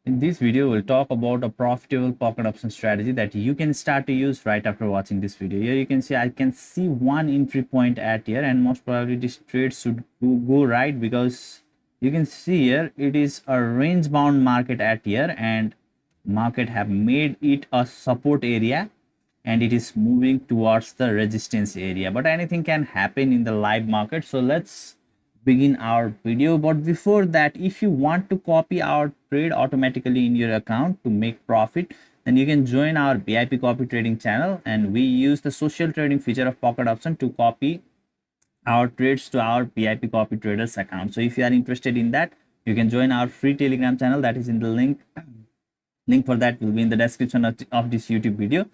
In this video, we'll talk about a profitable pocket option strategy that you can start to use right after watching this video. Here you can see I can see one entry point at here, and most probably this trade should go right, because you can see here it is a range bound market at here, and market have made it a support area and it is moving towards the resistance area. But anything can happen in the live market, so let's begin our video. But before that, if you want to copy our trade automatically in your account to make profit, then you can join our VIP copy trading channel, and we use the social trading feature of pocket option to copy our trades to our VIP copy traders account. So if you are interested in that, you can join our free Telegram channel that is in the link for that will be in the description of this YouTube video.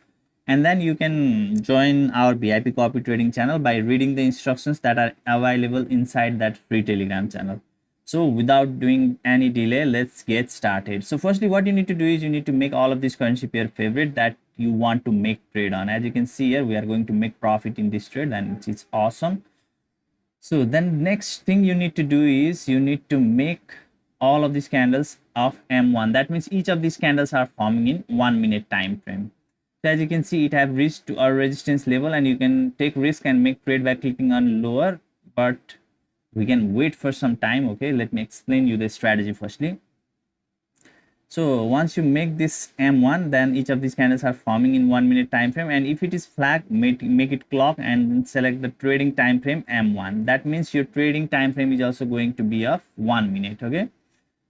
And then you can join our VIP copy trading channel by reading the instructions that are available inside that free Telegram channel. So without doing any delay, let's get started. So firstly, what you need to do is you need to make all of this currency pair favorite that you want to make trade on. As you can see here, we are going to make profit in this trade, and it's awesome. So then next thing you need to do is you need to make all of these candles of M1. That means each of these candles are forming in 1 minute time frame. So as you can see, it have reached to our resistance level, and you can take risk and make trade by clicking on lower, but we can wait for some time. Okay, let me explain you the strategy firstly. So once you make this M1, then each of these candles are forming in 1 minute time frame, and if it is flag, make it clock and then select the trading time frame M1. That means your trading time frame is also going to be of 1 minute. Okay,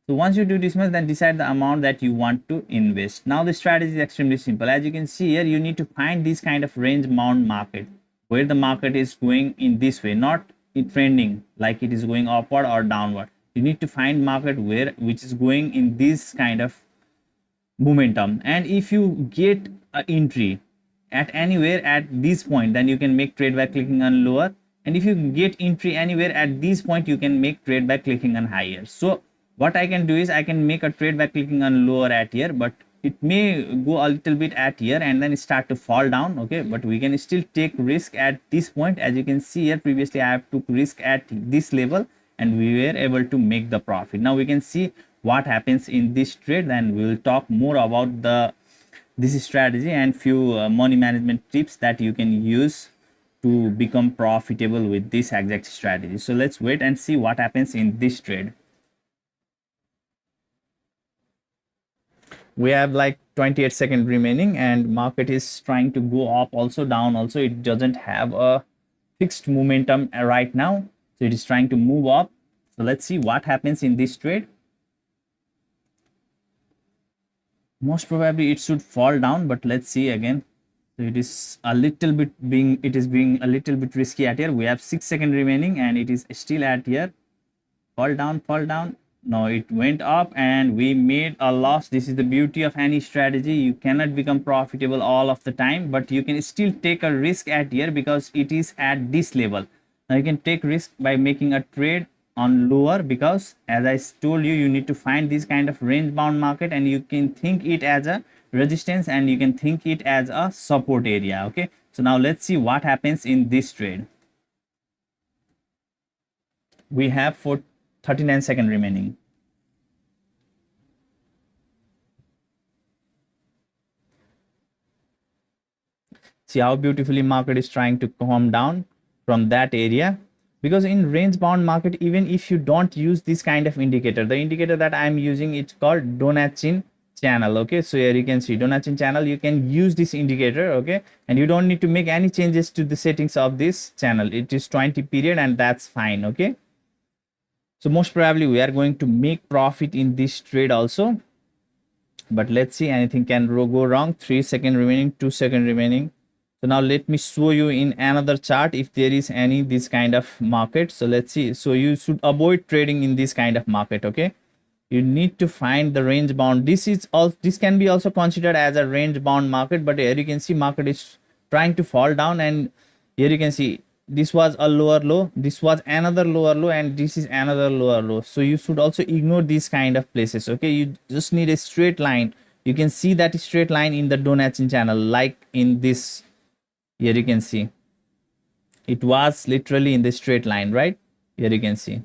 so once you do this much, then decide the amount that you want to invest. Now the strategy is extremely simple. As you can see here, you need to find this kind of range bound market where the market is going in this way, not in trending like it is going upward or downward. You need to find market which is going in this kind of momentum, and if you get an entry at anywhere at this point, then you can make trade by clicking on lower, and if you get entry anywhere at this point, you can make trade by clicking on higher. So what I can do is I can make a trade by clicking on lower at here, but it may go a little bit at here and then start to fall down. Okay, but we can still take risk at this point. As you can see here, previously I have took risk at this level and we were able to make the profit. Now we can see what happens in this trade, then we will talk more about this strategy and few money management tips that you can use to become profitable with this exact strategy. So let's wait and see what happens in this trade. We have like 28 seconds remaining, and market is trying to go up also, down also. It doesn't have a fixed momentum right now, so it is trying to move up. So let's see what happens in this trade. Most probably it should fall down, but let's see again. So it is a little bit being a little bit risky at here. We have 6 seconds remaining and it is still at here. Fall down, fall down. No, it went up and we made a loss. This is the beauty of any strategy. You cannot become profitable all of the time, but you can still take a risk at here because it is at this level. Now you can take risk by making a trade on lower, because as I told you, you need to find this kind of range bound market, and you can think it as a resistance and you can think it as a support area. Okay, so now let's see what happens in this trade. We have 39 seconds remaining. See how beautifully market is trying to calm down from that area, because in range bound market, even if you don't use this kind of indicator, the indicator that I am using, it's called Donachin channel. Okay, so here you can see Donachin channel, you can use this indicator. Okay, and you don't need to make any changes to the settings of this channel. It is 20 period and that's fine. Okay, so most probably we are going to make profit in this trade also, but let's see, anything can go wrong. 3 seconds remaining, 2 seconds remaining. So now let me show you in another chart if there is any this kind of market. So let's see. So you should avoid trading in this kind of market. Okay, you need to find the range bound. This can be also considered as a range bound market, but here you can see market is trying to fall down, and here you can see this was a lower low, this was another lower low, and this is another lower low. So you should also ignore these kind of places. Okay, you just need a straight line. You can see that straight line in the Donachin channel, like in this. Here you can see it was literally in the straight line, right? Here you can see